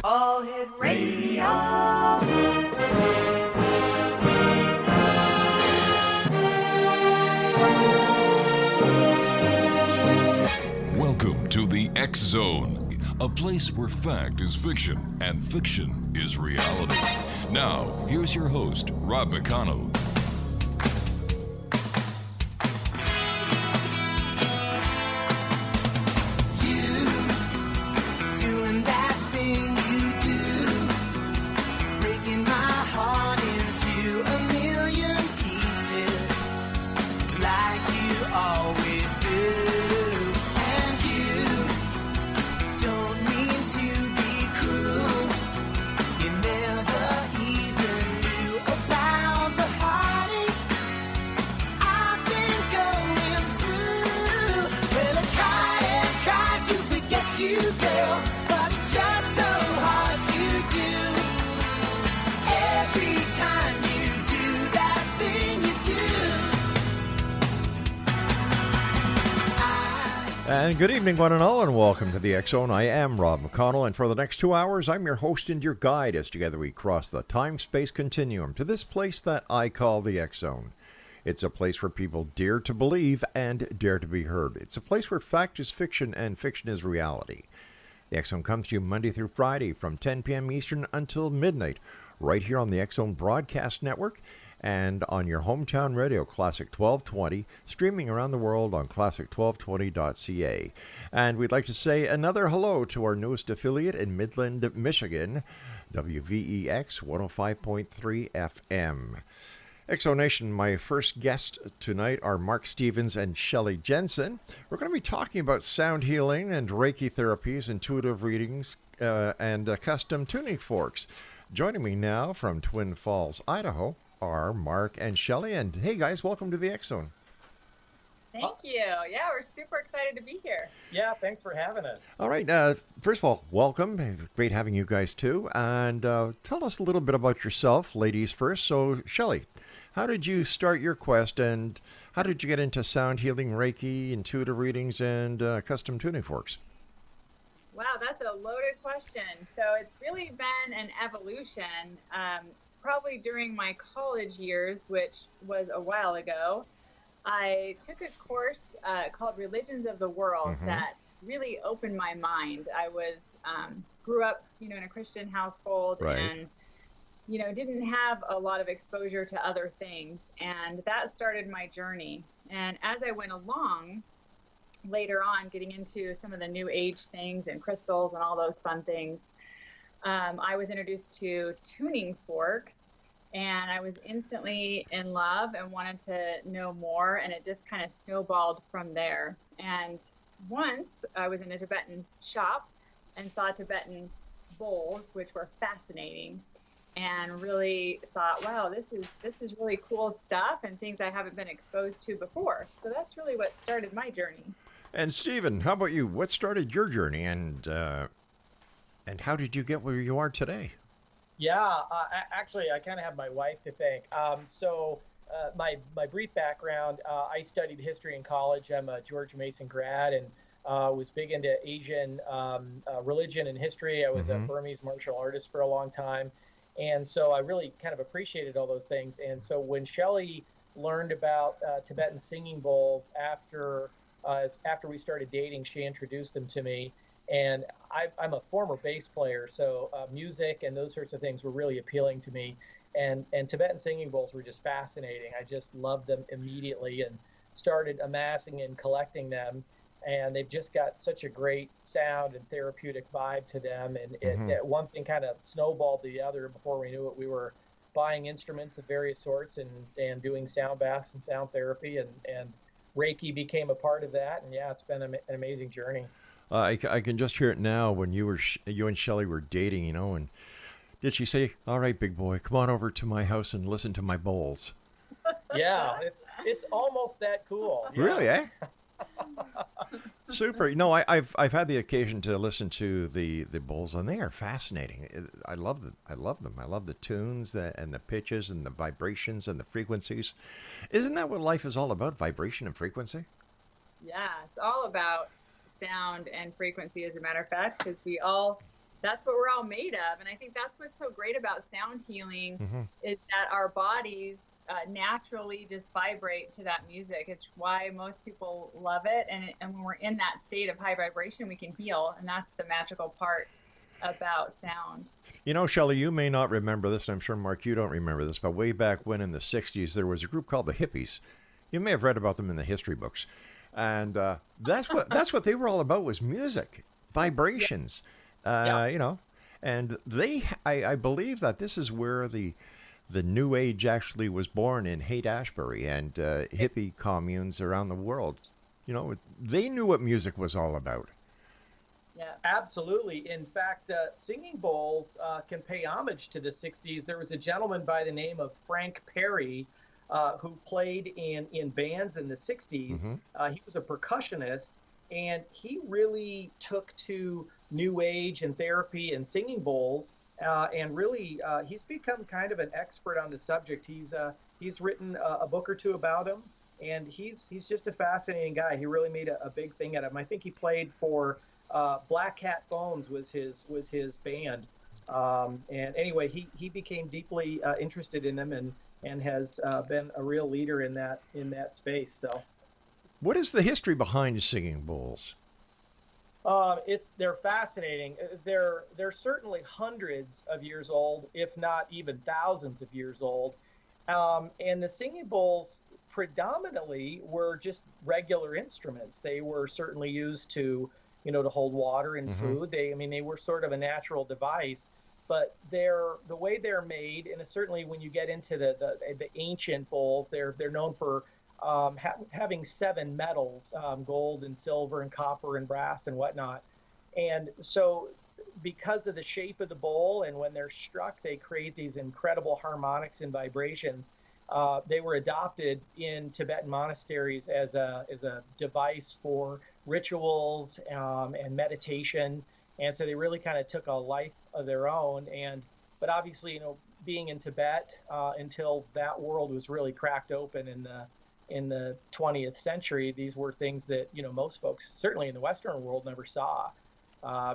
All Hit Radio. Welcome to the X Zone, a place where fact is fiction and fiction is reality. Now, here's your host, Rob McConnell. And good evening, one and all, and welcome to the X Zone. I am Rob McConnell, and for the next 2 hours, I'm your host and your guide as together we cross the time-space continuum to this place that I call the X Zone. It's a place where people dare to believe and dare to be heard. It's a place where fact is fiction and fiction is reality. The X Zone comes to you Monday through Friday from 10 p.m. Eastern until midnight, right here on the X Zone Broadcast Network, and on your hometown radio, Classic 1220, streaming around the world on classic1220.ca. And we'd like to say another hello to our newest affiliate in Midland, Michigan, WVEX 105.3 FM. Exonation, my first guests tonight are Mark Stevens and Shelly Jensen. We're going to be talking about sound healing and Reiki therapies, intuitive readings, and custom tuning forks. Joining me now from Twin Falls, Idaho, are Mark and Shelly. And hey guys, welcome to the X Zone. Thank you. Yeah, we're super excited to be here. Yeah, thanks for having us. All right, first of all, welcome. Great having you guys too. And tell us a little bit about yourself, ladies first. So Shelly, how did you start your quest and how did you get into sound healing, Reiki, intuitive readings, and custom tuning forks? Wow, that's a loaded question. So it's really been an evolution. Probably during my college years, which was a while ago, I took a course called Religions of the World that really opened my mind. I was grew up, in a Christian household, right, and didn't have a lot of exposure to other things, and that started my journey. And as I went along, later on, getting into some of the new age things and crystals and all those fun things, I was introduced to tuning forks, and I was instantly in love and wanted to know more, and it just kind of snowballed from there. And once I was in a Tibetan shop and saw Tibetan bowls, which were fascinating, and really thought, wow, this is really cool stuff and things I haven't been exposed to before. So that's really what started my journey. And Stephen, how about you? What started your journey, and how did you get where you are today? Yeah, actually, I kind of have my wife to thank. My brief background, I studied history in college. I'm a George Mason grad and was big into Asian religion and history. I was a Burmese martial artist for a long time. And so I really kind of appreciated all those things. And so when Shelly learned about Tibetan singing bowls after we started dating, she introduced them to me. And I'm a former bass player, so music and those sorts of things were really appealing to me. And Tibetan singing bowls were just fascinating. I just loved them immediately and started amassing and collecting them. And they've just got such a great sound and therapeutic vibe to them. And one thing kind of snowballed the other. Before we knew it, we were buying instruments of various sorts and doing sound baths and sound therapy. And Reiki became a part of that. And yeah, it's been an amazing journey. I can just hear it now when you and Shelly were dating, and did she say, all right, big boy, come on over to my house and listen to my bowls? Yeah, it's almost that cool. Yeah. Really, eh? Super. I've had the occasion to listen to the bowls, and they are fascinating. I love them. I love the tunes and the pitches and the vibrations and the frequencies. Isn't that what life is all about, vibration and frequency? Yeah, it's all about sound and frequency, as a matter of fact, because we all that's what we're all made of. And I think that's what's so great about sound healing is that our bodies naturally just vibrate to that music. It's why most people love it. And when we're in that state of high vibration, we can heal. And that's the magical part about sound. You know, Shelly, you may not remember this, and I'm sure, Mark, you don't remember this, but way back when in the 60s, there was a group called the Hippies. You may have read about them in the history books. And that's what they were all about, was music, vibrations, you know. And I believe that this is where the New Age actually was born, in Haight-Ashbury and hippie communes around the world. You know, they knew what music was all about. Yeah, absolutely. In fact, singing bowls can pay homage to the 60s. There was a gentleman by the name of Frank Perry who played in bands in the 60s. He was a percussionist, and he really took to New Age and therapy and singing bowls. And really, he's become kind of an expert on the subject. He's written a book or two about him, and he's just a fascinating guy. He really made a big thing out of him. I think he played for Black Cat Bones was his band. And anyway, he became deeply interested in them and has been a real leader in that space. So, what is the history behind singing bowls? They're fascinating. They're certainly hundreds of years old, if not even thousands of years old. And the singing bowls predominantly were just regular instruments. They were certainly used to hold water and food. They were sort of a natural device, but the way they're made, and certainly when you get into the ancient bowls, they're known for having 7 metals, gold and silver and copper and brass and whatnot. And so because of the shape of the bowl, and when they're struck, they create these incredible harmonics and vibrations. They were adopted in Tibetan monasteries as a device for rituals and meditation. And so they really kind of took a life of their own. But obviously, being in Tibet until that world was really cracked open in the 20th century, these were things that, most folks, certainly in the Western world, never saw.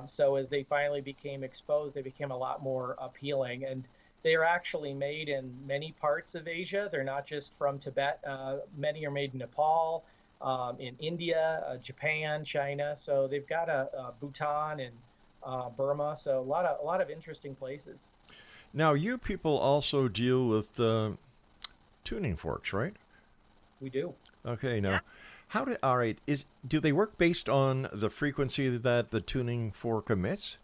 So as they finally became exposed, they became a lot more appealing. And they are actually made in many parts of Asia. They're not just from Tibet. Many are made in Nepal, in India, Japan, China. So they've got Bhutan and Burma. So a lot of interesting places. Now, you people also deal with tuning forks, right? We do. Okay. Now, do they work based on the frequency that the tuning fork emits?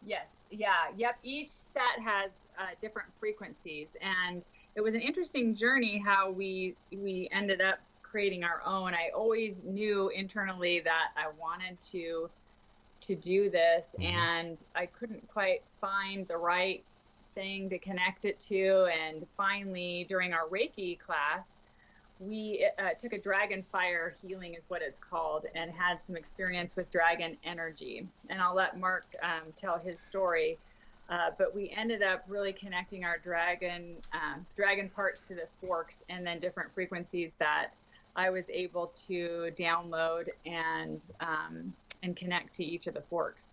Yes. Yeah. Yep. Each set has different frequencies, and it was an interesting journey how we ended up creating our own. I always knew internally that I wanted to do this, and I couldn't quite find the right thing to connect it to. And finally, during our Reiki class, we took a dragon fire healing, is what it's called, and had some experience with dragon energy. And I'll let Mark tell his story. But we ended up really connecting our dragon parts to the forks, and then different frequencies that I was able to download and connect to each of the forks.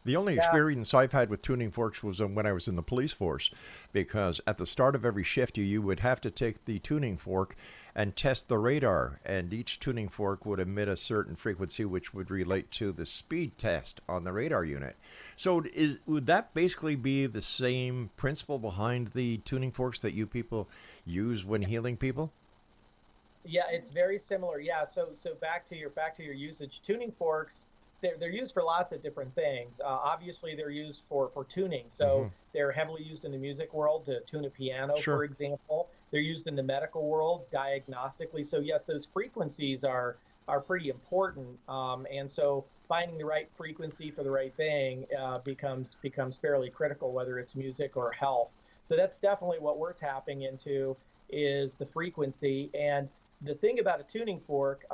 The only experience I've had with tuning forks was when I was in the police force, because at the start of every shift, you would have to take the tuning fork and test the radar, and each tuning fork would emit a certain frequency which would relate to the speed test on the radar unit. So would that basically be the same principle behind the tuning forks that you people use when healing people? Yeah, it's very similar. Yeah, so back to your usage. Tuning forks, they're used for lots of different things. Obviously, they're used for tuning. So they're heavily used in the music world to tune a piano, for example. They're used in the medical world diagnostically. So yes, those frequencies are pretty important. And so finding the right frequency for the right thing becomes fairly critical, whether it's music or health. So that's definitely what we're tapping into, is the frequency. And the thing about a tuning fork,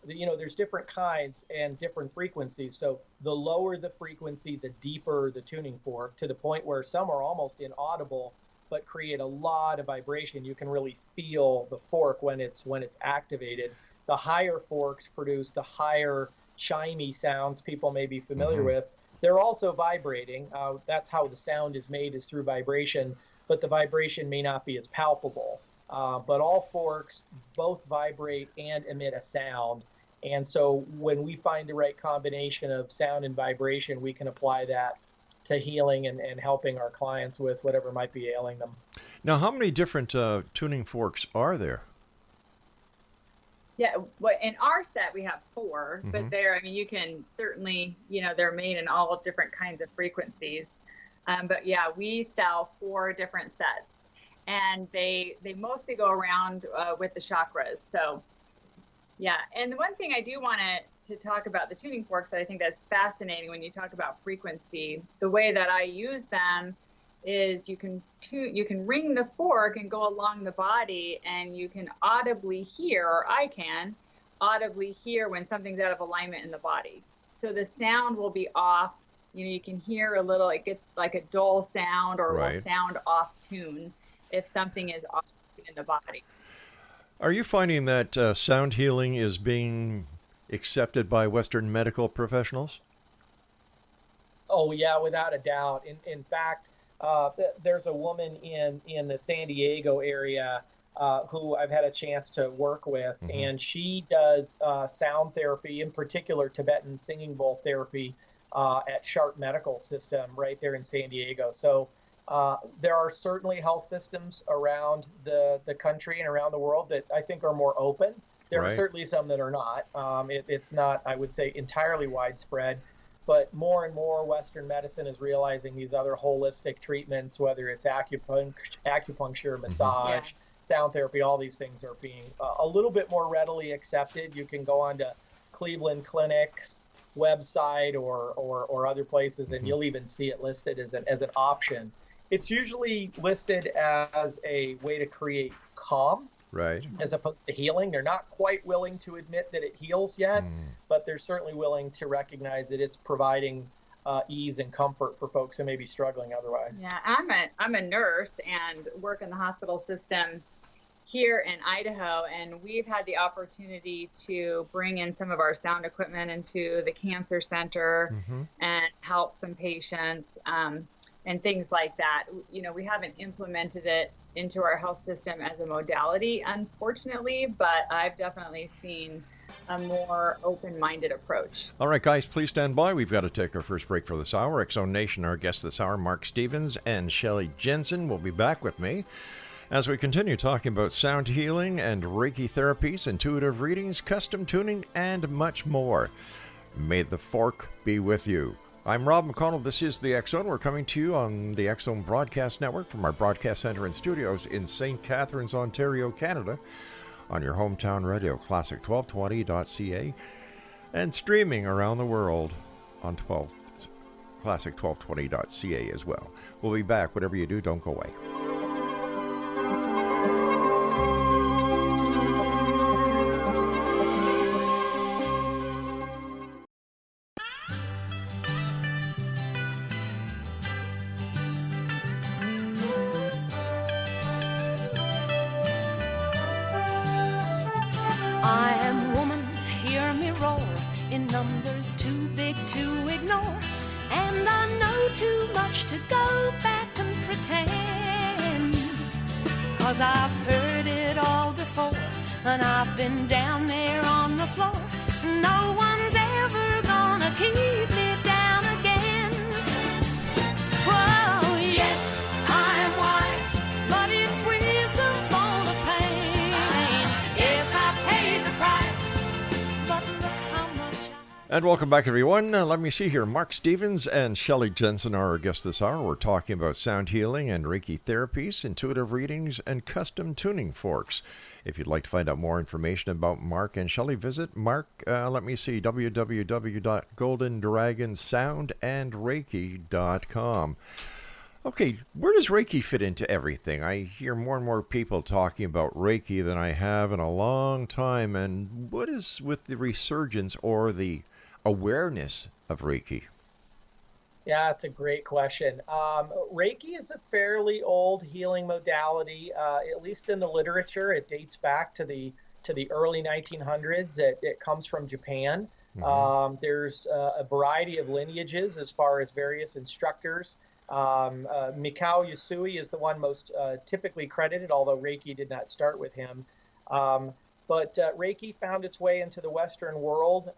there's different kinds and different frequencies. So the lower the frequency, the deeper the tuning fork, to the point where some are almost inaudible, but create a lot of vibration. You can really feel the fork when it's activated. The higher forks produce the higher chimey sounds people may be familiar with. They're also vibrating. That's how the sound is made, is through vibration, but the vibration may not be as palpable. But all forks both vibrate and emit a sound. And so when we find the right combination of sound and vibration, we can apply that to healing and helping our clients with whatever might be ailing them. Now, how many different tuning forks are there? Yeah, well, in our set we have 4, but there, I mean, you can certainly, they're made in all different kinds of frequencies. But yeah, we sell 4 different sets, and they mostly go around with the chakras. So yeah, and the one thing I do want to talk about the tuning forks that I think that's fascinating when you talk about frequency, the way that I use them is you can ring the fork and go along the body, and you can audibly hear, or I can audibly hear when something's out of alignment in the body. So the sound will be off. You can hear a little, it gets like a dull sound, or will sound off tune if something is off tune in the body. Are you finding that sound healing is being accepted by Western medical professionals? Oh yeah, without a doubt. In fact, there's a woman in the San Diego area who I've had a chance to work with, and she does sound therapy, in particular Tibetan singing bowl therapy at Sharp Medical System right there in San Diego. So there are certainly health systems around the country and around the world that I think are more open. There are certainly some that are not. It's not, I would say, entirely widespread. But more and more Western medicine is realizing these other holistic treatments, whether it's acupuncture, massage, sound therapy, all these things are being a little bit more readily accepted. You can go on to Cleveland Clinic's website or other places, and you'll even see it listed as an option. It's usually listed as a way to create calm, as opposed to healing. They're not quite willing to admit that it heals yet, but they're certainly willing to recognize that it's providing ease and comfort for folks who may be struggling otherwise. Yeah, I'm a nurse and work in the hospital system here in Idaho, and we've had the opportunity to bring in some of our sound equipment into the cancer center and help some patients and things like that. We haven't implemented it into our health system as a modality, unfortunately, but I've definitely seen a more open-minded approach. All right, guys, please stand by. We've got to take our first break for this hour. X-Zone Nation, our guests this hour, Mark Stevens and Shelly Jensen, will be back with me as we continue talking about sound healing and Reiki therapies, intuitive readings, custom tuning, and much more. May the fork be with you. I'm Rob McConnell. This is the X-Zone. We're coming to you on the X-Zone Broadcast Network from our broadcast center and studios in St. Catharines, Ontario, Canada, on your hometown radio, classic1220.ca, and streaming around the world on classic1220.ca as well. We'll be back. Whatever you do, don't go away. Numbers too big to ignore, and I know too much to go back and pretend, 'cause I've heard it all before, and I've been down there on the floor. No one's ever gonna keep me down again. Whoa, yes, I am wise, but it's wisdom for the pain. Yes, I paid the price, but look how much And welcome back, everyone. Let me see here. Mark Stevens and Shelly Jensen are our guests this hour. We're talking about sound healing and Reiki therapies, intuitive readings, and custom tuning forks. If you'd like to find out more information about Mark and Shelly, visit www.goldendragonsoundandreiki.com. Okay, where does Reiki fit into everything? I hear more and more people talking about Reiki than I have in a long time. And what is with the resurgence or the awareness of Reiki? Yeah, that's a great question. Reiki is a fairly old healing modality, at least in the literature. It dates back to the early 1900s. It comes from Japan. There's a variety of lineages as far as various instructors. Mikao Yasui is the one most typically credited, although Reiki did not start with him. But Reiki found its way into the Western world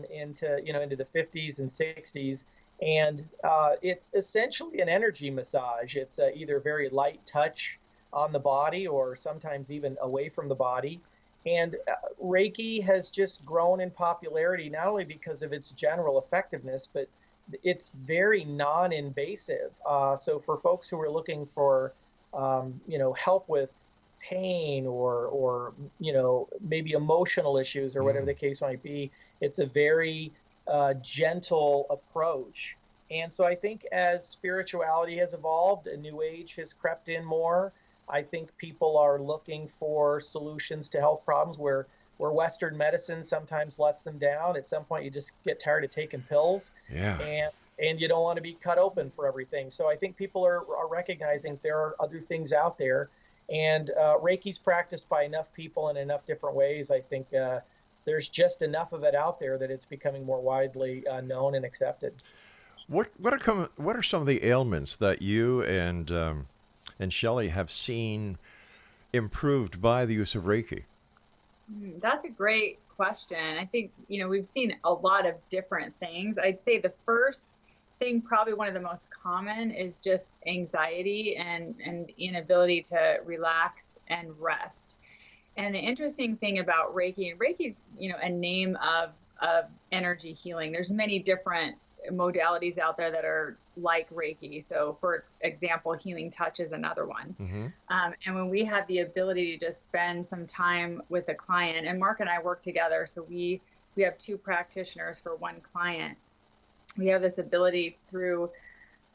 into the 50s and 60s, and it's essentially an energy massage. It's either very light touch on the body or sometimes even away from the body. And Reiki has just grown in popularity, not only because of its general effectiveness, but it's very non-invasive. So for folks who are looking for, help with pain or maybe emotional issues or whatever the case might be, it's a very gentle approach. And so I think as spirituality has evolved, a new age has crept in more. I think people are looking for solutions to health problems where Western medicine sometimes lets them down. At some point, you just get tired of taking pills, and you don't want to be cut open for everything. So I think people are recognizing there are other things out there, and Reiki's practiced by enough people in enough different ways. I think there's just enough of it out there that it's becoming more widely known and accepted. What are some of the ailments that you and Shelly have seen improved by the use of Reiki? That's a great question. I think, we've seen a lot of different things. I'd say the first thing, probably one of the most common, is just anxiety and inability to relax and rest. And the interesting thing about Reiki, and Reiki's, a name of energy healing. There's many different modalities out there that are like Reiki. So for example, healing touch is another one. And when we have the ability to just spend some time with a client, and Mark and I work together, so we have two practitioners for one client. We have this ability through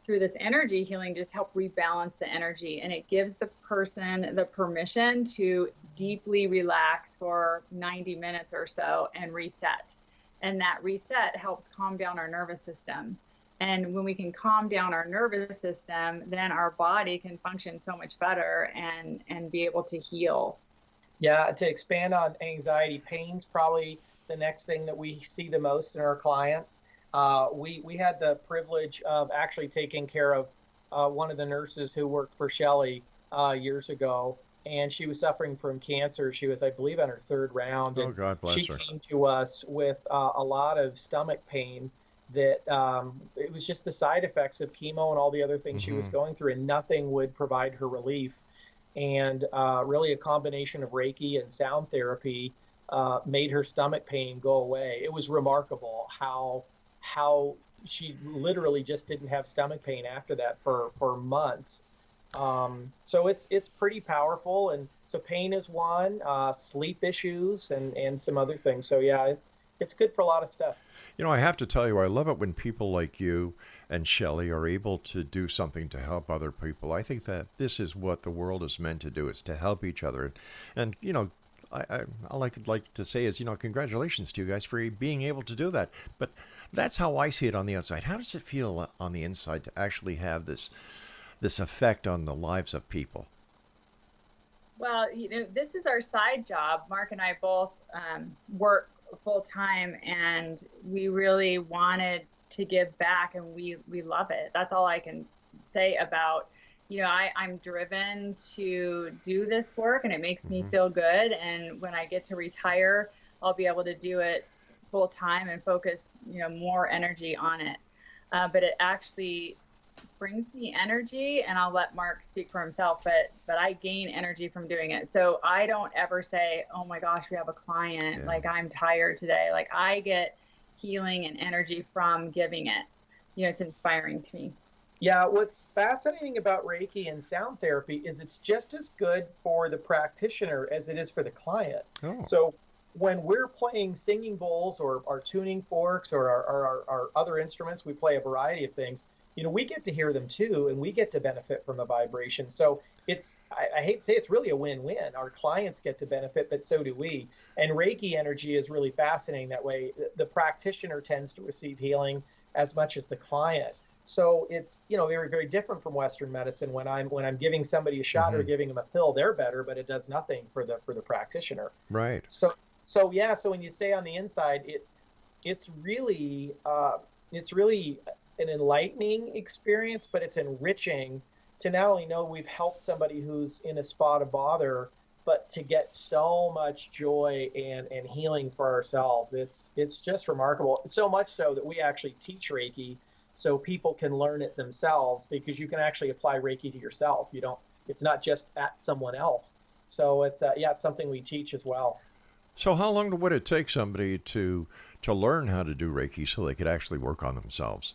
this energy healing, just help rebalance the energy. And it gives the person the permission to deeply relax for 90 minutes or so and reset. And that reset helps calm down our nervous system. And when we can calm down our nervous system, then our body can function so much better and be able to heal. Yeah, to expand on anxiety, pain's probably the next thing that we see the most in our clients. We had the privilege of actually taking care of one of the nurses who worked for Shelly years ago, and she was suffering from cancer. She was, I believe, on her third round. Oh, God bless her. She came to us with a lot of stomach pain that it was just the side effects of chemo and all the other things she was going through, and nothing would provide her relief. And really a combination of Reiki and sound therapy made her stomach pain go away. It was remarkable how she literally just didn't have stomach pain after that for months. So it's pretty powerful. And so pain is one, sleep issues and some other things. So yeah, it's good for a lot of stuff. I have to tell you, I love it when people like you and Shelly are able to do something to help other people. I think that this is what the world is meant to do, is to help each other. And, I like to say is, congratulations to you guys for being able to do that. But that's how I see it on the outside. How does it feel on the inside to actually have this effect on the lives of people? Well, this is our side job. Mark and I both work full time, and we really wanted to give back, and we love it. That's all I can say about, I'm driven to do this work, and it makes me feel good. And when I get to retire, I'll be able to do it full time and focus, more energy on it. But it actually brings me energy, and I'll let Mark speak for himself, but I gain energy from doing it. So I don't ever say, oh my gosh, we have a client, like I'm tired today. Like I get healing and energy from giving it. It's inspiring to me. Yeah, what's fascinating about Reiki and sound therapy is it's just as good for the practitioner as it is for the client. Oh. So when we're playing singing bowls or our tuning forks or our other instruments, we play a variety of things. We get to hear them too, and we get to benefit from the vibration. So I hate to say it's really a win-win. Our clients get to benefit, but so do we. And Reiki energy is really fascinating that way. The practitioner tends to receive healing as much as the client. So it's, very, very different from Western medicine. When I'm giving somebody a shot or giving them a pill, they're better, but it does nothing for the practitioner. Right. So when you say on the inside, it's really an enlightening experience, but it's enriching to not only know we've helped somebody who's in a spot of bother, but to get so much joy and healing for ourselves. It's just remarkable. So much so that we actually teach Reiki so people can learn it themselves, because you can actually apply Reiki to yourself. You don't, it's not just at someone else. So it's it's something we teach as well. So how long would it take somebody to learn how to do Reiki so they could actually work on themselves?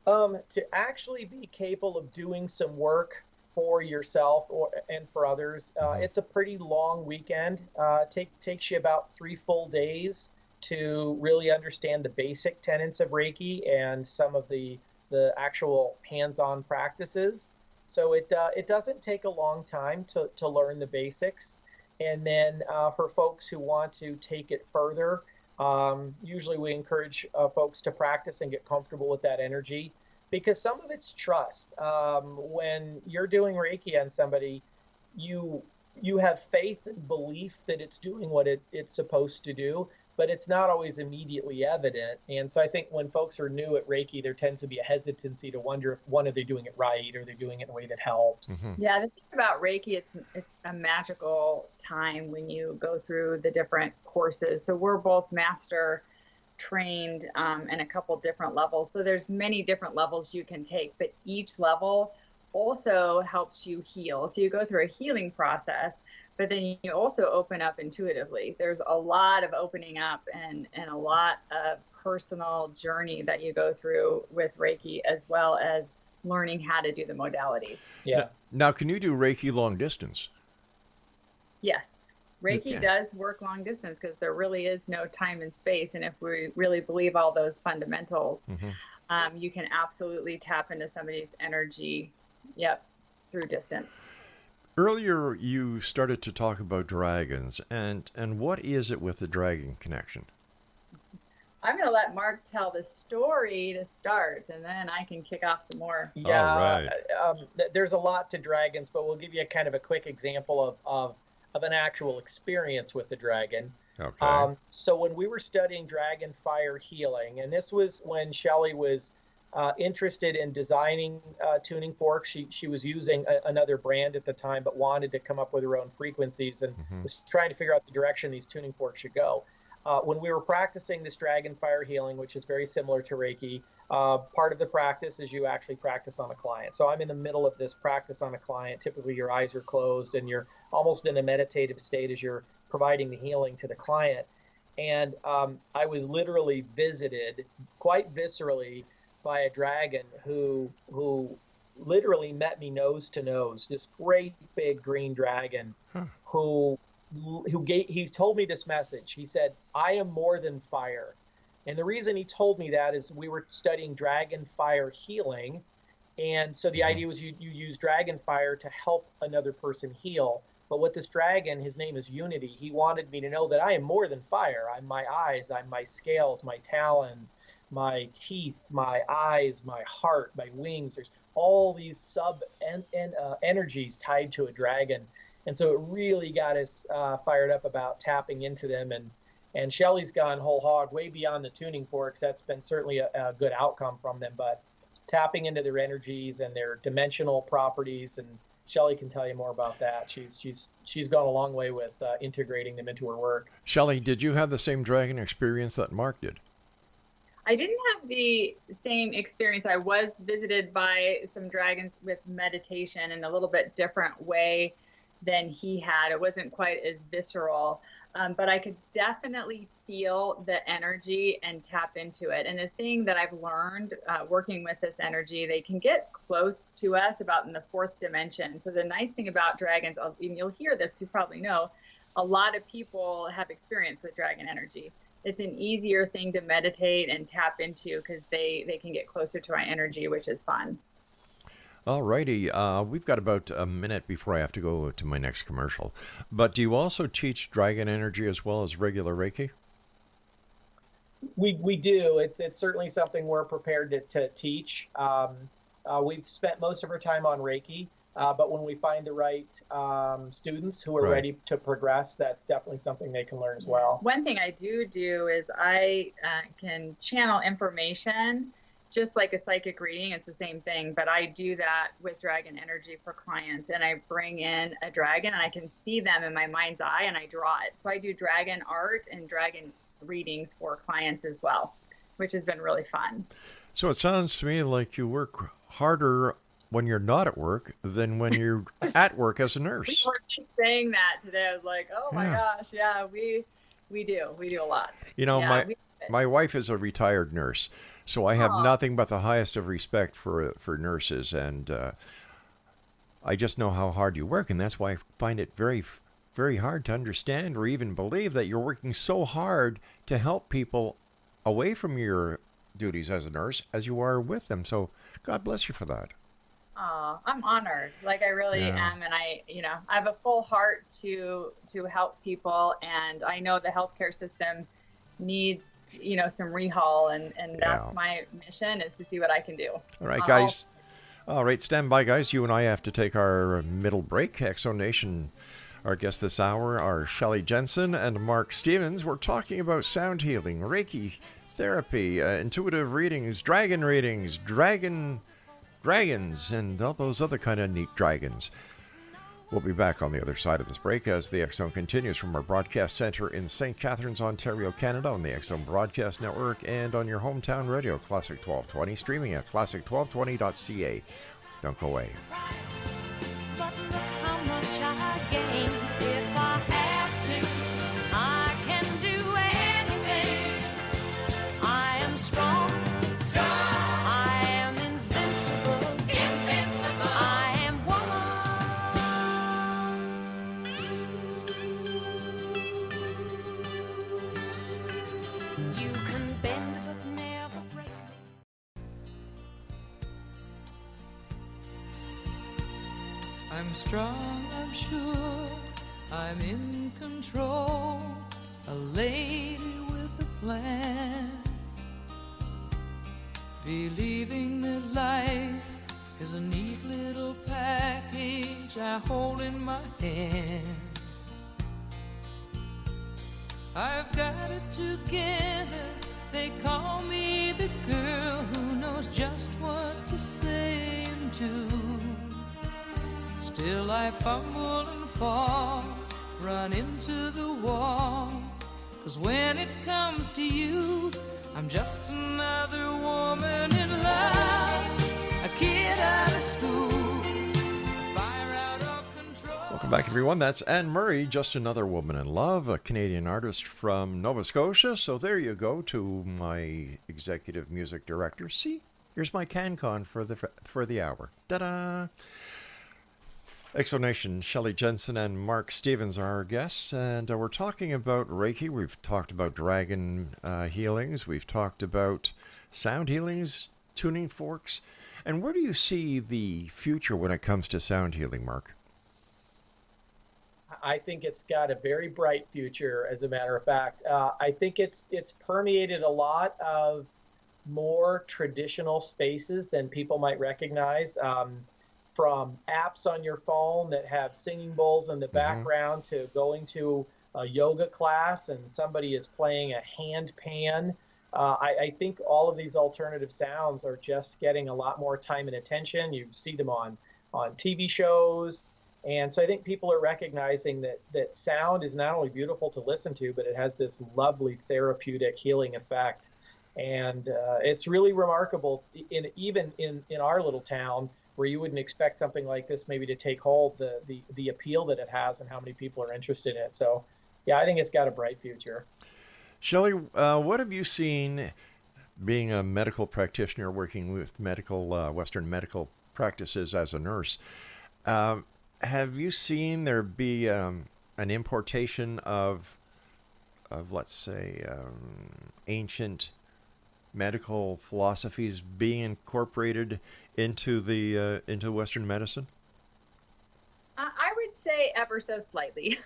To actually be capable of doing some work for yourself and for others, it's a pretty long weekend. Takes you about 3 full days to really understand the basic tenets of Reiki and some of the actual hands-on practices. So it doesn't take a long time to learn the basics. And then for folks who want to take it further, usually we encourage folks to practice and get comfortable with that energy, because some of it's trust. When you're doing Reiki on somebody, you have faith and belief that it's doing what it's supposed to do, but it's not always immediately evident. And so I think when folks are new at Reiki, there tends to be a hesitancy to wonder if, one, are they doing it right, or they're doing it in a way that helps. Mm-hmm. Yeah, the thing about Reiki, it's a magical time when you go through the different courses. So we're both master trained in a couple different levels. So there's many different levels you can take, but each level also helps you heal. So you go through a healing process, but then you also open up intuitively. There's a lot of opening up and a lot of personal journey that you go through with Reiki, as well as learning how to do the modality. Yeah. Now, can you do Reiki long distance? Yes. Reiki does work long distance, because there really is no time and space. And if we really believe all those fundamentals, you can absolutely tap into somebody's energy, through distance. Earlier, you started to talk about dragons, and what is it with the dragon connection? I'm going to let Mark tell the story to start, and then I can kick off some more. Yeah, all right. There's a lot to dragons, but we'll give you a kind of a quick example of an actual experience with the dragon. Okay. So when we were studying dragon fire healing, and this was when Shelly was interested in designing tuning forks. She was using another brand at the time, but wanted to come up with her own frequencies, and was trying to figure out the direction these tuning forks should go. When we were practicing this dragon fire healing, which is very similar to Reiki, part of the practice is you actually practice on a client. So I'm in the middle of this practice on a client. Typically your eyes are closed and you're almost in a meditative state as you're providing the healing to the client. And I was literally visited quite viscerally by a dragon who literally met me nose to nose. This great big green dragon who he told me this message. He said, "I am more than fire." And the reason he told me that is we were studying dragon fire healing. And so the idea was you use dragon fire to help another person heal. But with this dragon, his name is Unity. He wanted me to know that I am more than fire. I'm my eyes, I'm my scales, my talons, my teeth, my eyes, my heart, my wings. There's all these sub energies tied to a dragon. And so it really got us fired up about tapping into them. And Shelly's gone whole hog, way beyond the tuning forks. That's been certainly a good outcome from them. But tapping into their energies and their dimensional properties, and Shelly can tell you more about that. She's gone a long way with integrating them into her work. Shelly, did you have the same dragon experience that Mark did? I didn't have the same experience. I was visited by some dragons with meditation in a little bit different way than he had. It wasn't quite as visceral, but I could definitely feel the energy and tap into it. And the thing that I've learned working with this energy, they can get close to us about in the 4th dimension. So the nice thing about dragons, and you'll hear this, you probably know, a lot of people have experience with dragon energy. It's an easier thing to meditate and tap into because they can get closer to our energy, which is fun. All righty. We've got about a minute before I have to go to my next commercial. But do you also teach dragon energy as well as regular Reiki? We do. It's certainly something we're prepared to teach. We've spent most of our time on Reiki, But when we find the right students who are ready to progress, that's definitely something they can learn as well. One thing I do is I can channel information just like a psychic reading. It's the same thing, but I do that with dragon energy for clients, and I bring in a dragon and I can see them in my mind's eye and I draw it. So I do dragon art and dragon readings for clients as well, which has been really fun. So it sounds to me like you work harder when you're not at work than when you're at work as a nurse. We were just saying that today. I was like, oh my gosh, yeah, we do a lot. You know, my wife is a retired nurse, so I have nothing but the highest of respect for nurses, and I just know how hard you work, and that's why I find it very, very hard to understand or even believe that you're working so hard to help people away from your duties as a nurse as you are with them. So God bless you for that. Oh, I'm honored. Like I really am, and I have a full heart to help people, and I know the healthcare system needs some rehaul, and that's my mission, is to see what I can do. All right, guys. All right, stand by, guys. You and I have to take our middle break. Exonation. Our guests this hour are Shelly Jensen and Mark Stevens. We're talking about sound healing, Reiki therapy, intuitive readings, dragons, and all those other kind of neat dragons. We'll be back on the other side of this break as the X Zone continues from our broadcast center in St. Catharines, Ontario, Canada, on the X Zone Broadcast Network and on your hometown radio, Classic 1220, streaming at classic1220.ca. Don't go away. But look how much I gained. If I have to, I can do anything. I am strong. I am invincible. I am woman. You can bend but never break me. I'm strong, I'm sure, I'm in control, a lady with a plan, believing that life is a neat little package I hold in my hand. I've got it together, they call me the girl who knows just what to say and do. Still I fumble and fall, run into the wall, 'cause when it comes to you, I'm just another woman in love, a kid out of school, a fire out of control. Welcome back, everyone. That's Anne Murray, Just Another Woman in Love, a Canadian artist from Nova Scotia. So there you go, to my executive music director. See, here's my CanCon for the hour. Ta-da! Exonation, Shelly Jensen and Mark Stevens are our guests, and we're talking about Reiki. We've talked about dragon healings. We've talked about sound healings, tuning forks. And where do you see the future when it comes to sound healing, Mark? I think it's got a very bright future, as a matter of fact. I think it's permeated a lot of more traditional spaces than people might recognize. From apps on your phone that have singing bowls in the background to going to a yoga class and somebody is playing a handpan. I think all of these alternative sounds are just getting a lot more time and attention. You see them on TV shows. And so I think people are recognizing that sound is not only beautiful to listen to, but it has this lovely therapeutic healing effect. And it's really remarkable, even in our little town, where you wouldn't expect something like this maybe to take hold, the appeal that it has and how many people are interested in it. So, yeah, I think it's got a bright future. Shelly, what have you seen, being a medical practitioner working with Western medical practices as a nurse? Have you seen there be an importation of let's say, ancient medical philosophies being incorporated into Western medicine? I would say ever so slightly.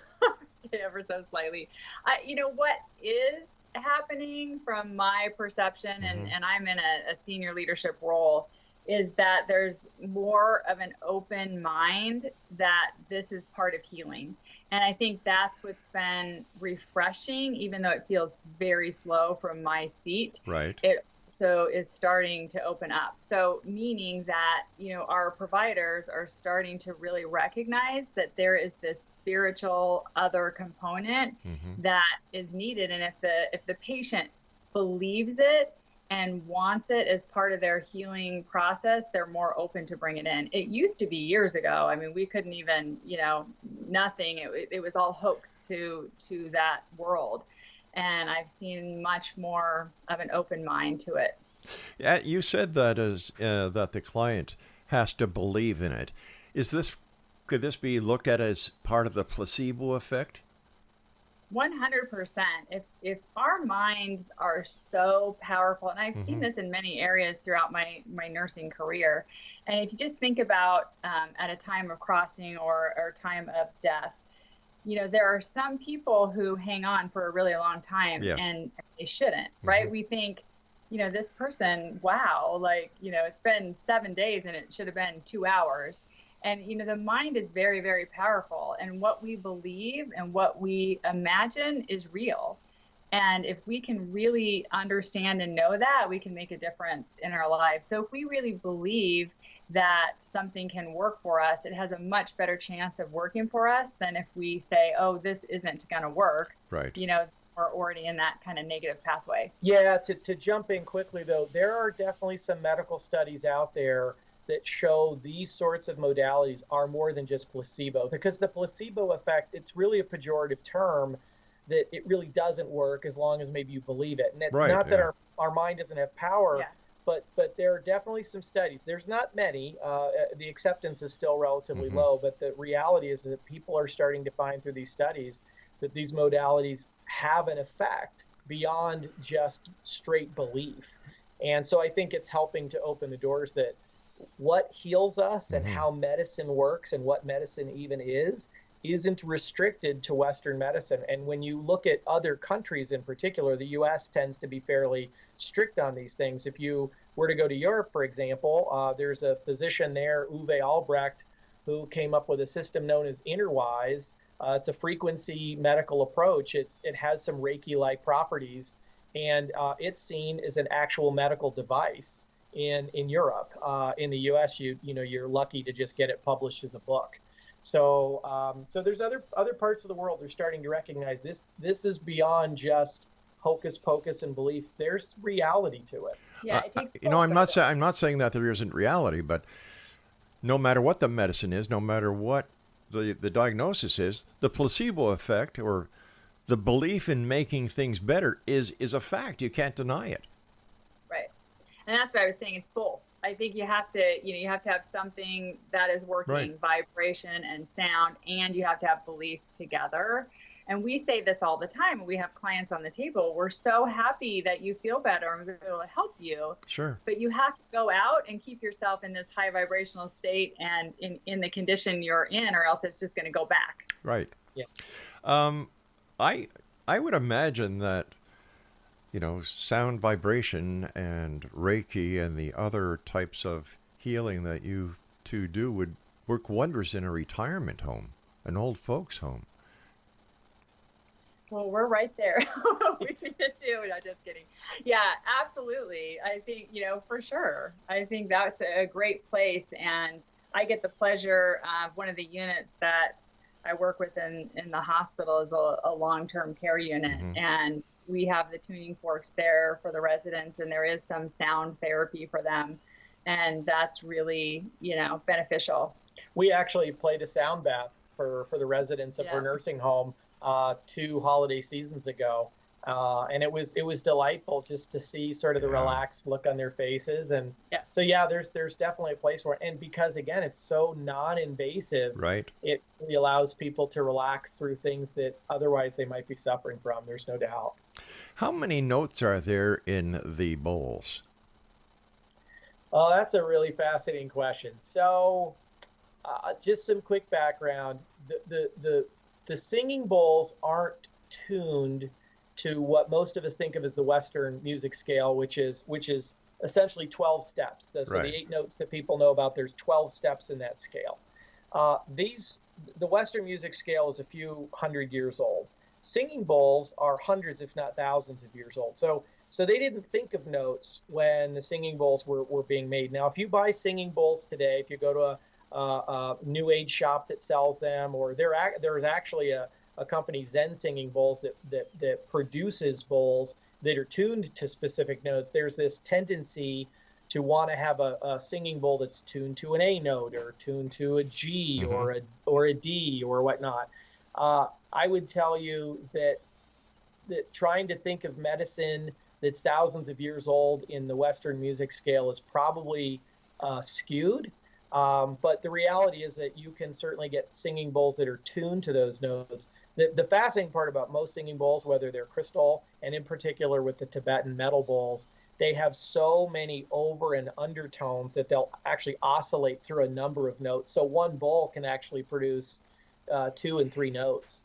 What is happening from my perception, and I'm in a senior leadership role, is that there's more of an open mind that this is part of healing. And I think that's what's been refreshing, even though it feels very slow from my seat. Right. It so is starting to open up. So meaning that, our providers are starting to really recognize that there is this spiritual other component that is needed. And if the patient believes it and wants it as part of their healing process, they're more open to bring it in. It used to be years ago. I mean, we couldn't even, nothing. It was all hoax to that world. And I've seen much more of an open mind to it. Yeah, you said that that the client has to believe in it. Could this be looked at as part of the placebo effect? 100%. If our minds are so powerful, and I've seen this in many areas throughout my nursing career, and if you just think about at a time of crossing or time of death, there are some people who hang on for a really long time, and they shouldn't, right? We think, this person, wow, it's been 7 days and it should have been 2 hours. And, the mind is very, very powerful. And what we believe and what we imagine is real. And if we can really understand and know that, we can make a difference in our lives. So if we really believe that something can work for us, it has a much better chance of working for us than if we say, oh, this isn't going to work. Right. We're already in that kind of negative pathway. Yeah, to jump in quickly, though, there are definitely some medical studies out there that show these sorts of modalities are more than just placebo, because the placebo effect, it's really a pejorative term that it really doesn't work as long as maybe you believe it. And it's not that our mind doesn't have power, but there are definitely some studies. There's not many. The acceptance is still relatively low, but the reality is that people are starting to find through these studies that these modalities have an effect beyond just straight belief. And so I think it's helping to open the doors that what heals us and how medicine works and what medicine even isn't restricted to Western medicine. And when you look at other countries in particular, the US tends to be fairly strict on these things. If you were to go to Europe, for example, there's a physician there, Uwe Albrecht, who came up with a system known as Innerwise. It's a frequency medical approach. It has some Reiki-like properties, and it's seen as an actual medical device in Europe. In the US, you're lucky to just get it published as a book. So there's other parts of the world they're starting to recognize this is beyond just hocus pocus and belief. There's reality to it. Yeah, it takes I'm not saying that there isn't reality, but no matter what the medicine is, no matter what the diagnosis is, the placebo effect or the belief in making things better is a fact. You can't deny it. Right. And that's what I was saying. It's both. I think you have to have something that is working, vibration and sound, and you have to have belief together. And we say this all the time. We have clients on the table. We're so happy that you feel better and we're able to help you. Sure. But you have to go out and keep yourself in this high vibrational state and in the condition you're in, or else it's just going to go back. Right. Yeah. I would imagine that, sound vibration and Reiki and the other types of healing that you two do would work wonders in a retirement home, an old folks home. Well, we're right there. We need it too. No, just kidding. Yeah, absolutely. I think, for sure. I think that's a great place. And I get the pleasure of one of the units that I work with in the hospital is a long-term care unit. And we have the tuning forks there for the residents, and there is some sound therapy for them. And that's really, beneficial. We actually played a sound bath for the residents of our nursing home 2 holiday seasons ago. And it was delightful just to see sort of the relaxed look on their faces. And so, there's definitely a place for it. And because, again, it's so non-invasive, right? It really allows people to relax through things that otherwise they might be suffering from. There's no doubt. How many notes are there in the bowls? Oh, that's a really fascinating question. So just some quick background. The singing bowls aren't tuned to what most of us think of as the Western music scale, which is essentially 12 steps. So Right. the 8 notes that people know about, there's 12 steps in that scale. The Western music scale is a few hundred years old. Singing bowls are hundreds, if not thousands of years old. So they didn't think of notes when the singing bowls were being made. Now, if you buy singing bowls today, if you go to a new age shop that sells them, or there's actually a company, Zen Singing Bowls, that produces bowls that are tuned to specific notes. There's this tendency to want to have a singing bowl that's tuned to an A note, or tuned to a G, or a D, or whatnot. I would tell you that trying to think of medicine that's thousands of years old in the Western music scale is probably skewed. But the reality is that you can certainly get singing bowls that are tuned to those notes. The fascinating part about most singing bowls, whether they're crystal, and in particular with the Tibetan metal bowls, they have so many over and undertones that they'll actually oscillate through a number of notes. So one bowl can actually produce 2 and 3 notes.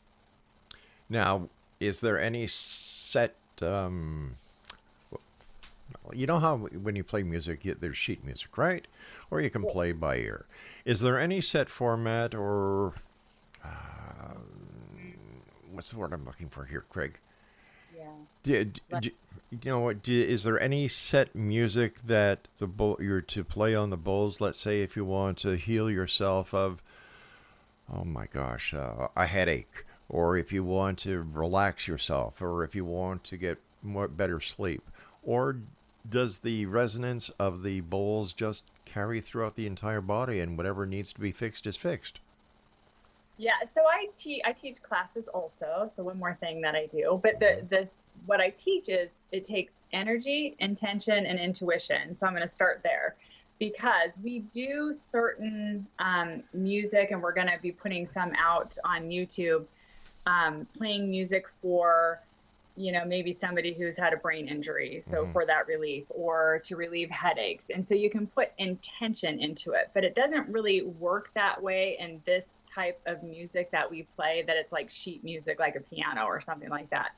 Now, is there any set, you know how when you play music, there's sheet music, right? Or you can play by ear. Is there any set format, or what's the word I'm looking for here, Craig? Yeah. Is there any set music that you're to play on the bowls? Let's say if you want to heal yourself of, oh my gosh, a headache, or if you want to relax yourself, or if you want to get better sleep, or does the resonance of the bowls just carry throughout the entire body, and whatever needs to be fixed is fixed? Yeah, so I teach classes also. So one more thing that I do, but the what I teach is it takes energy, intention, and intuition. So I'm going to start there, because we do certain music, and we're going to be putting some out on YouTube, playing music for, maybe somebody who's had a brain injury. So for that relief, or to relieve headaches. And so you can put intention into it, but it doesn't really work that way in this type of music that we play, that it's like sheet music, like a piano or something like that.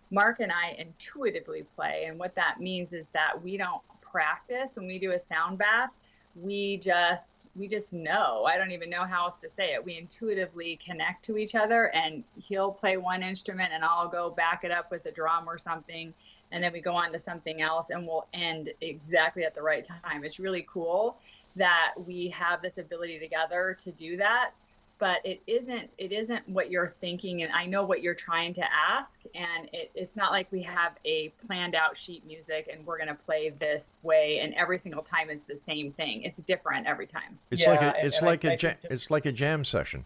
Mark and I intuitively play. And what that means is that we don't practice. When we do a sound bath, we just know. I don't even know how else to say it. We intuitively connect to each other, and he'll play one instrument and I'll go back it up with a drum or something. And then we go on to something else, and we'll end exactly at the right time. It's really cool that we have this ability together to do that. But it isn't what you're thinking, and I know what you're trying to ask, and it's not like we have a planned out sheet music and we're going to play this way, and every single time is the same thing. It's different every time. It's like a jam session.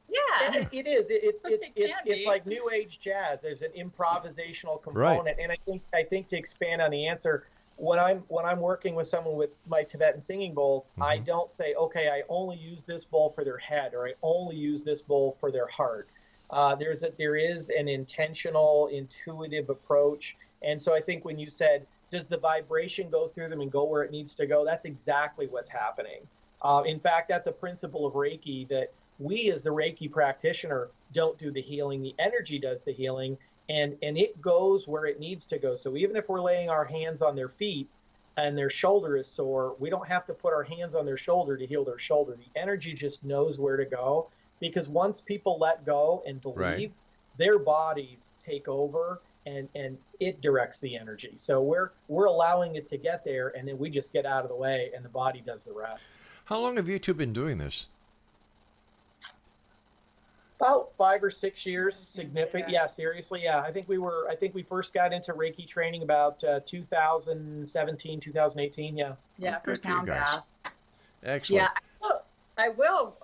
Yeah, it is. It's like new age jazz. There's an improvisational component, Right. And I think to expand on the answer, when I'm working with someone with my Tibetan singing bowls, I don't say, okay, I only use this bowl for their head, or I only use this bowl for their heart. There is an intentional, intuitive approach. And so I think when you said, does the vibration go through them and go where it needs to go? That's exactly what's happening. In fact, that's a principle of Reiki, that we as the Reiki practitioner don't do the healing. The energy does the healing. And it goes where it needs to go. So even if we're laying our hands on their feet and their shoulder is sore, we don't have to put our hands on their shoulder to heal their shoulder. The energy just knows where to go, because once people let go and believe, Right. their bodies take over, and it directs the energy. So we're allowing it to get there, and then we just get out of the way, and the body does the rest. How long have you two been doing this? About 5 or 6 years, significant. Yeah, seriously. Yeah, I think we first got into Reiki training about 2017, 2018. Yeah. Yeah, Good for for you sound guys. bath. Excellent. Yeah, I will.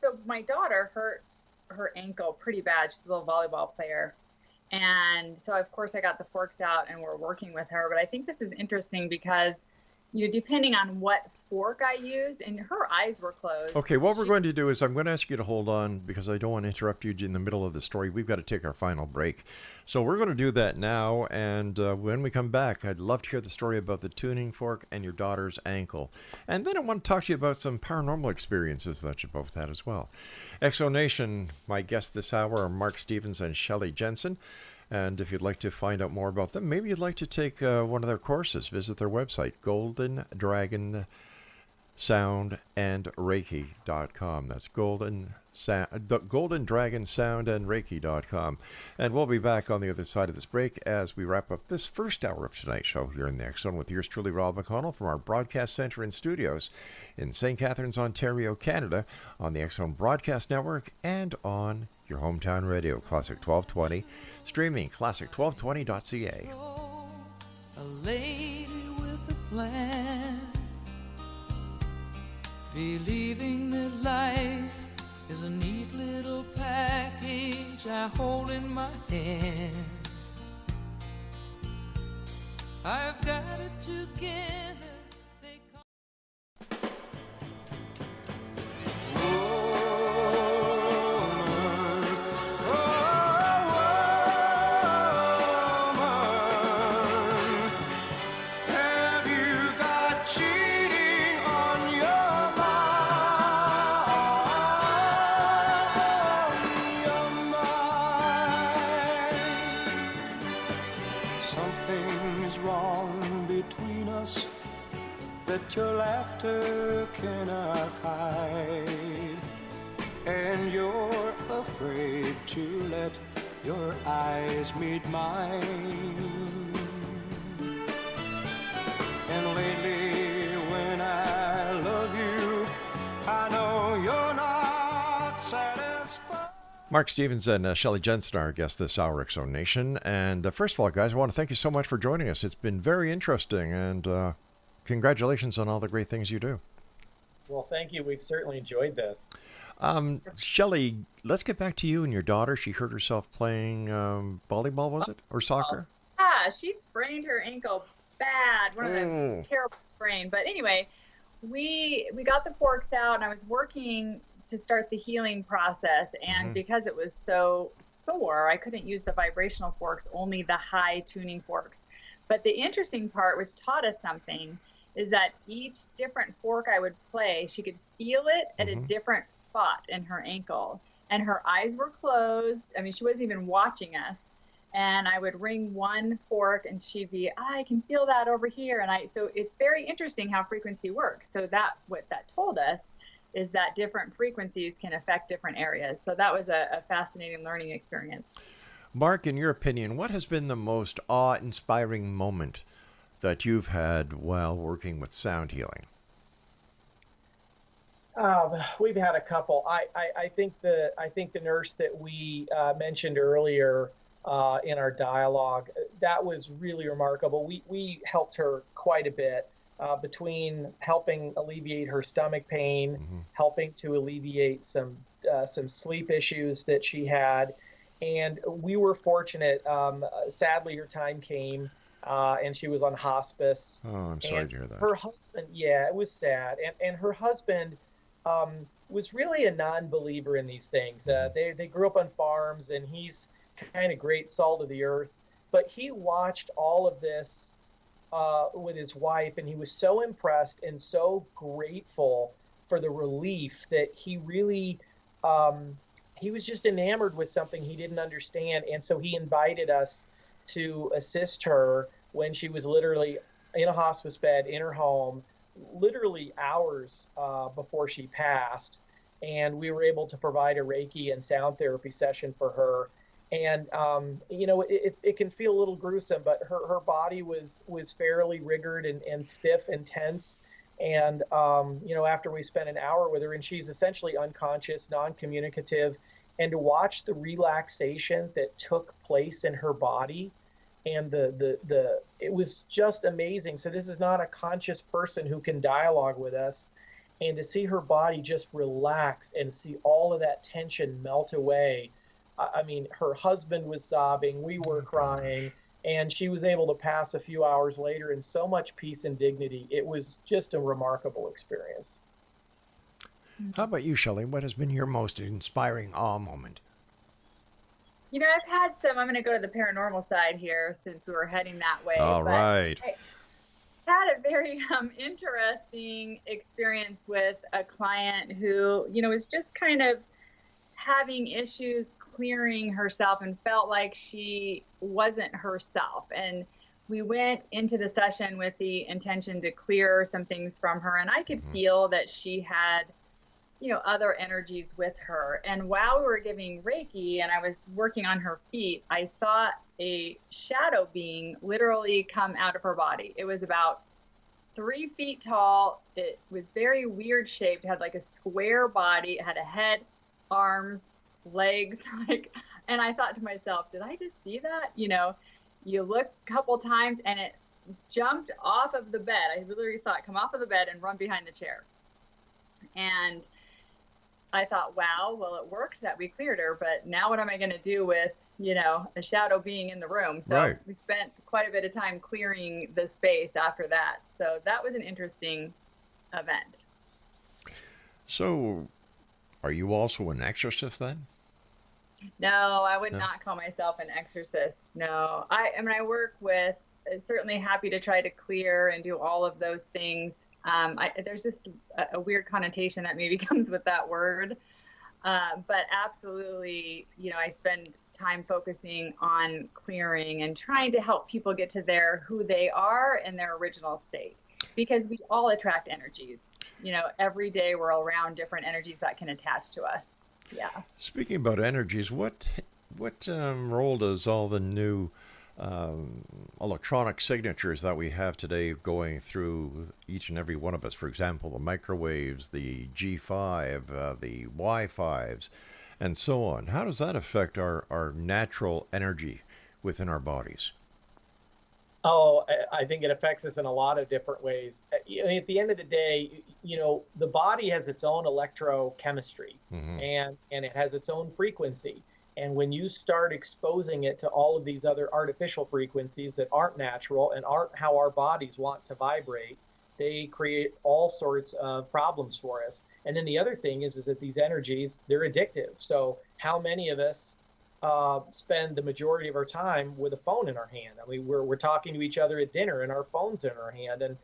So my daughter hurt her ankle pretty bad. She's a little volleyball player. And so, of course, I got the forks out and we're working with her. But I think this is interesting because, depending on what fork I use, and her eyes were closed. Okay, what we're going to do is I'm going to ask you to hold on, because I don't want to interrupt you in the middle of the story. We've got to take our final break. So we're going to do that now, and when we come back, I'd love to hear the story about the tuning fork and your daughter's ankle. And then I want to talk to you about some paranormal experiences that you both had as well. Exo Nation, my guests this hour are Mark Stevens and Shelly Jensen. And if you'd like to find out more about them, maybe you'd like to take one of their courses, visit their website, Golden Dragon Sound and Reiki.com. That's Golden Dragon Sound and Reiki.com. And we'll be back on the other side of this break as we wrap up this first hour of tonight's show here in the X Zone with yours truly, Rob McConnell, from our broadcast center and studios in St. Catharines, Ontario, Canada, on the X Zone Broadcast Network and on your hometown radio, Classic 1220, streaming classic1220.ca. A lady with a plan, believing that life is a neat little package I hold in my hand. I've got it together. They call have you got cheating on your mind? Something is wrong between us that your laughter cannot hide, and you're afraid to let your eyes meet mine. And lately when I love you, I know you're not satisfied. Mark Stevens and Shelly Jensen are our guests this hour, X Zone Nation. And first of all, guys, I want to thank you so much for joining us. It's been very interesting, and congratulations on all the great things you do. Well, thank you. We've certainly enjoyed this. Shelly, let's get back to you and your daughter. She hurt herself playing volleyball, was it? Or soccer? Yeah, she sprained her ankle bad, one of the terrible sprain. But anyway, we got the forks out, and I was working to start the healing process. And because it was so sore, I couldn't use the vibrational forks, only the high tuning forks. But the interesting part, which taught us something, is that each different fork I would play, she could feel it at a different spot in her ankle. And her eyes were closed. I mean, she wasn't even watching us. And I would ring one fork and she'd be, I can feel that over here. And so it's very interesting how frequency works. So what that told us is that different frequencies can affect different areas. So that was a fascinating learning experience. Mark, in your opinion, what has been the most awe-inspiring moment that you've had while working with sound healing? We've had a couple. I think the nurse that we mentioned earlier in our dialogue, that was really remarkable. We helped her quite a bit between helping alleviate her stomach pain, helping to alleviate some sleep issues that she had, and we were fortunate. Sadly, her time came. And she was on hospice. Oh, I'm sorry to hear that. Her husband, yeah, it was sad. And her husband was really a non-believer in these things. They grew up on farms, and he's kind of great salt of the earth. But he watched all of this with his wife, and he was so impressed and so grateful for the relief that he really, he was just enamored with something he didn't understand. And so he invited us to assist her when she was literally in a hospice bed in her home, literally hours before she passed. And we were able to provide a Reiki and sound therapy session for her. And, it can feel a little gruesome, but her body was fairly rigored and stiff and tense. And, after we spent an hour with her, and she's essentially unconscious, non-communicative, and to watch the relaxation that took place in her body, and it was just amazing. So this is not a conscious person who can dialogue with us, and to see her body just relax and see all of that tension melt away. I mean, her husband was sobbing, we were crying, and she was able to pass a few hours later in so much peace and dignity. It was just a remarkable experience. How about you, Shelly? What has been your most inspiring awe moment? I've had some. I'm going to go to the paranormal side here since we were heading that way. All right. I had a very interesting experience with a client who, was just kind of having issues clearing herself and felt like she wasn't herself. And we went into the session with the intention to clear some things from her. And I could feel that she had, other energies with her. And while we were giving Reiki and I was working on her feet, I saw a shadow being literally come out of her body. It was about 3 feet tall. It was very weird shaped, had like a square body, it had a head, arms, legs, and I thought to myself, did I just see that? You look a couple times and it jumped off of the bed. I literally saw it come off of the bed and run behind the chair. And I thought, wow, well, it worked that we cleared her, but now what am I going to do with, a shadow being in the room? So we spent quite a bit of time clearing the space after that. So that was an interesting event. So are you also an exorcist then? No, I would not call myself an exorcist. No, I work with, certainly happy to try to clear and do all of those things. There's just a weird connotation that maybe comes with that word. But absolutely, I spend time focusing on clearing and trying to help people get to who they are in their original state, because we all attract energies. Every day we're around different energies that can attach to us. Yeah. Speaking about energies, what role does all the new electronic signatures that we have today going through each and every one of us, for example, the microwaves, the G5, the Wi-Fi's, and so on, how does that affect our natural energy within our bodies? Oh, I think it affects us in a lot of different ways. At the end of the day, the body has its own electrochemistry, and it has its own frequency. And when you start exposing it to all of these other artificial frequencies that aren't natural and aren't how our bodies want to vibrate, they create all sorts of problems for us. And then the other thing is that these energies, they're addictive. So how many of us spend the majority of our time with a phone in our hand? I mean, we're talking to each other at dinner and our phone's in our hand, and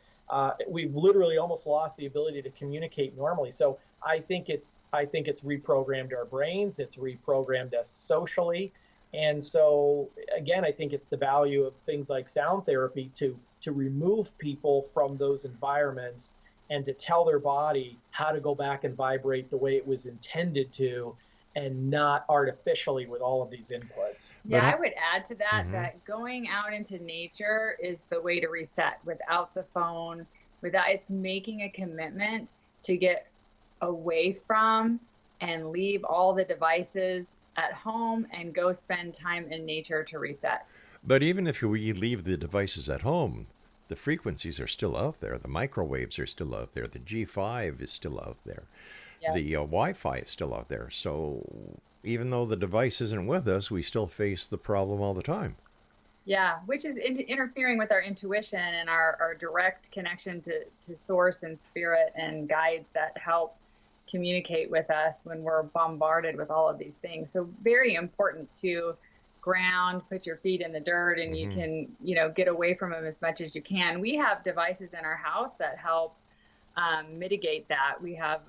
we've literally almost lost the ability to communicate normally. So I think it's reprogrammed our brains. It's reprogrammed us socially. And so again, I think it's the value of things like sound therapy to remove people from those environments and to tell their body how to go back and vibrate the way it was intended to, and not artificially with all of these inputs. Yeah, I would add to that that going out into nature is the way to reset without the phone, it's making a commitment to get away from and leave all the devices at home and go spend time in nature to reset. But even if we leave the devices at home, the frequencies are still out there. The microwaves are still out there. The G5 is still out there. Yeah. The Wi-Fi is still out there. So even though the device isn't with us, we still face the problem all the time. Yeah, which is interfering with our intuition and our direct connection to source and spirit and guides that help communicate with us when we're bombarded with all of these things. So very important to ground, put your feet in the dirt, and you can, get away from them as much as you can. We have devices in our house that help mitigate that. We have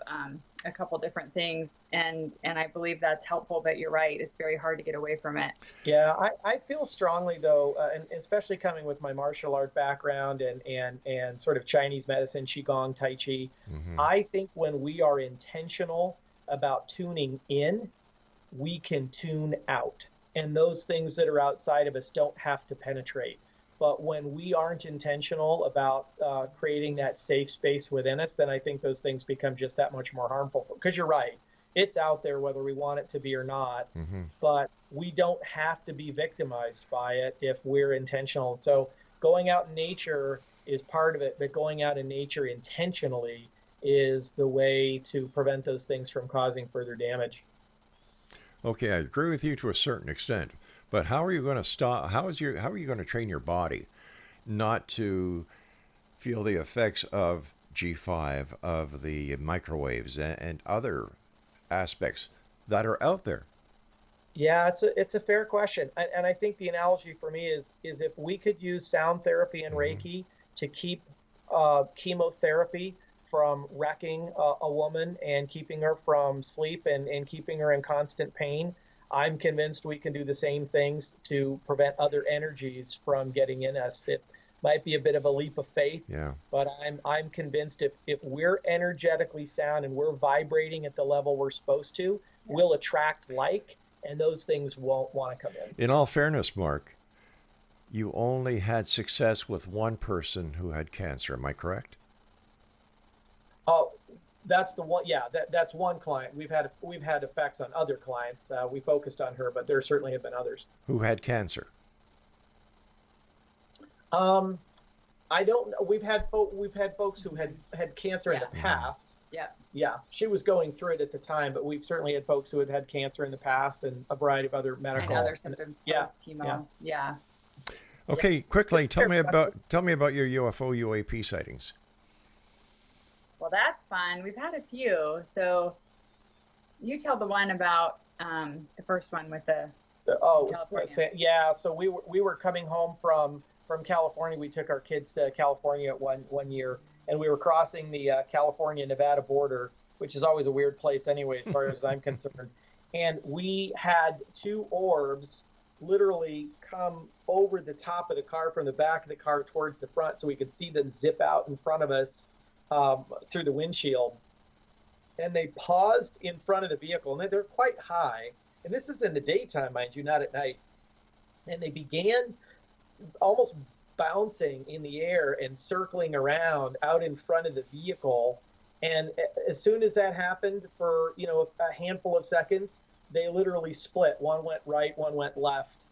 a couple different things, and I believe that's helpful, but you're right, it's very hard to get away from it. Yeah, I feel strongly though, and especially coming with my martial art background and sort of Chinese medicine, Qigong, Tai Chi, I think when we are intentional about tuning in, we can tune out. And those things that are outside of us don't have to penetrate. But when we aren't intentional about creating that safe space within us, then I think those things become just that much more harmful. Because you're right, it's out there whether we want it to be or not. But we don't have to be victimized by it if we're intentional. So going out in nature is part of it, but going out in nature intentionally is the way to prevent those things from causing further damage. Okay, I agree with you to a certain extent. But how are you going to stop? How are you going to train your body not to feel the effects of G5, of the microwaves, and other aspects that are out there? Yeah, it's a fair question, and I think the analogy for me is if we could use sound therapy and Reiki to keep chemotherapy from wrecking a woman and keeping her from sleep and keeping her in constant pain. I'm convinced we can do the same things to prevent other energies from getting in us. It might be a bit of a leap of faith, but I'm convinced if we're energetically sound and we're vibrating at the level we're supposed to, we'll attract like, and those things won't want to come in. In all fairness, Mark, you only had success with one person who had cancer. Am I correct? Oh, that's the one. Yeah, that's one client. We've had effects on other clients. We focused on her, but there certainly have been others. Who had cancer? I don't know. We've had folks who had cancer in the past. Yeah. She was going through it at the time, but we've certainly had folks who had cancer in the past and a variety of other medical and other symptoms post chemo. Yeah. Okay, quickly tell me about your UFO UAP sightings. Well, that's fun. We've had a few. So you tell the one about the first one with the yeah. So we were coming home from California. We took our kids to California one year, and we were crossing the California-Nevada border, which is always a weird place anyway, as far as I'm concerned. And we had two orbs literally come over the top of the car from the back of the car towards the front, so we could see them zip out in front of us through the windshield. And they paused in front of the vehicle, and they're quite high. And this is in the daytime, mind you, not at night. And they began almost bouncing in the air and circling around out in front of the vehicle. And as soon as that happened, for a handful of seconds, they literally split. One went right, one went left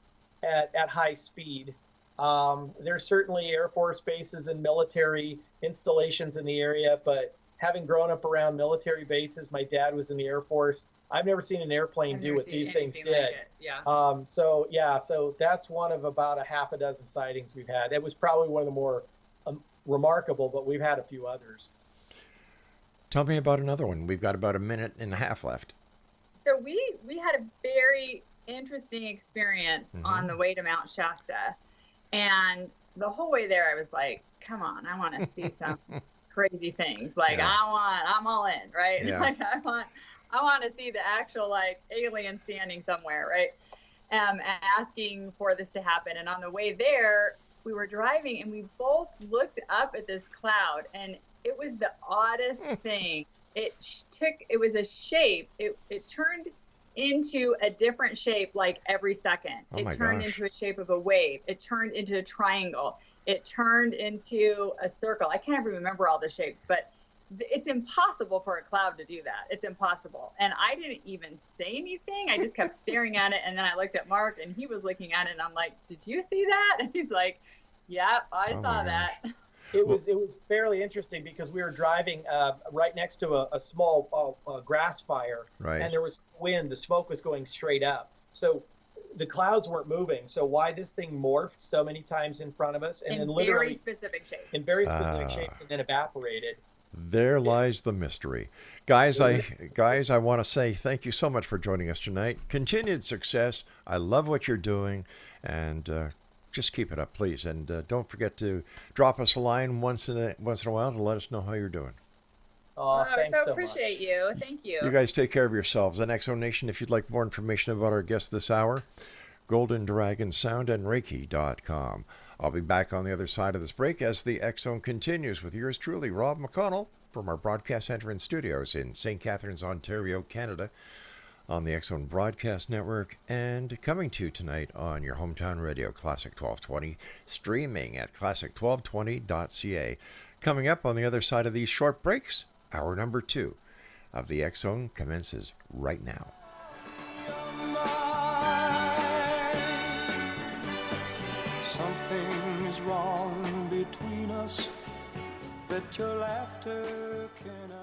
at high speed. There's certainly Air Force bases and military installations in the area, but having grown up around military bases, my dad was in the Air Force. I've never seen an airplane do what these things did. Like So that's one of about a half a dozen sightings we've had. It was probably one of the more remarkable, but we've had a few others. Tell me about another one. We've got about a minute and a half left. So we had a very interesting experience on the way to Mount Shasta. And the whole way there, I was like, come on, I want to see some crazy things. Like, I'm all in, right? Yeah. Like, I want to see the actual, like, alien standing somewhere, right? Asking for this to happen. And on the way there, we were driving, and we both looked up at this cloud, and it was the oddest thing. It was a shape. It turned into a different shape like every second. It turned into a shape of a wave. It turned into a triangle. It turned into a circle. I can't even remember all the shapes, but it's impossible for a cloud to do that. It's impossible. And I didn't even say anything. I just kept staring at it. And then I looked at Mark, and he was looking at it, and I'm like, did you see that? And he's like, yep, I saw that. It was fairly interesting because we were driving right next to a small grass fire, and there was wind. The smoke was going straight up, so the clouds weren't moving. So why this thing morphed so many times in front of us, and then literally very specific shape, and then evaporated. There lies the mystery. Guys, I want to say thank you so much for joining us tonight. Continued success. I love what you're doing, and just keep it up, please. And don't forget to drop us a line once in a while to let us know how you're doing. Oh, thanks so much. Appreciate you. Thank you. You guys take care of yourselves. And Exo Nation, if you'd like more information about our guest this hour, Golden Dragon Sound and Reiki.com. I'll be back on the other side of this break as the X Zone continues with yours truly, Rob McConnell, from our broadcast center and studios in St. Catharines, Ontario, Canada, on the X Zone Broadcast Network, and coming to you tonight on your hometown radio, Classic 1220, streaming at classic1220.ca. Coming up on the other side of these short breaks, hour number 2 of the X Zone commences right now. Something is wrong between us that your laughter cannot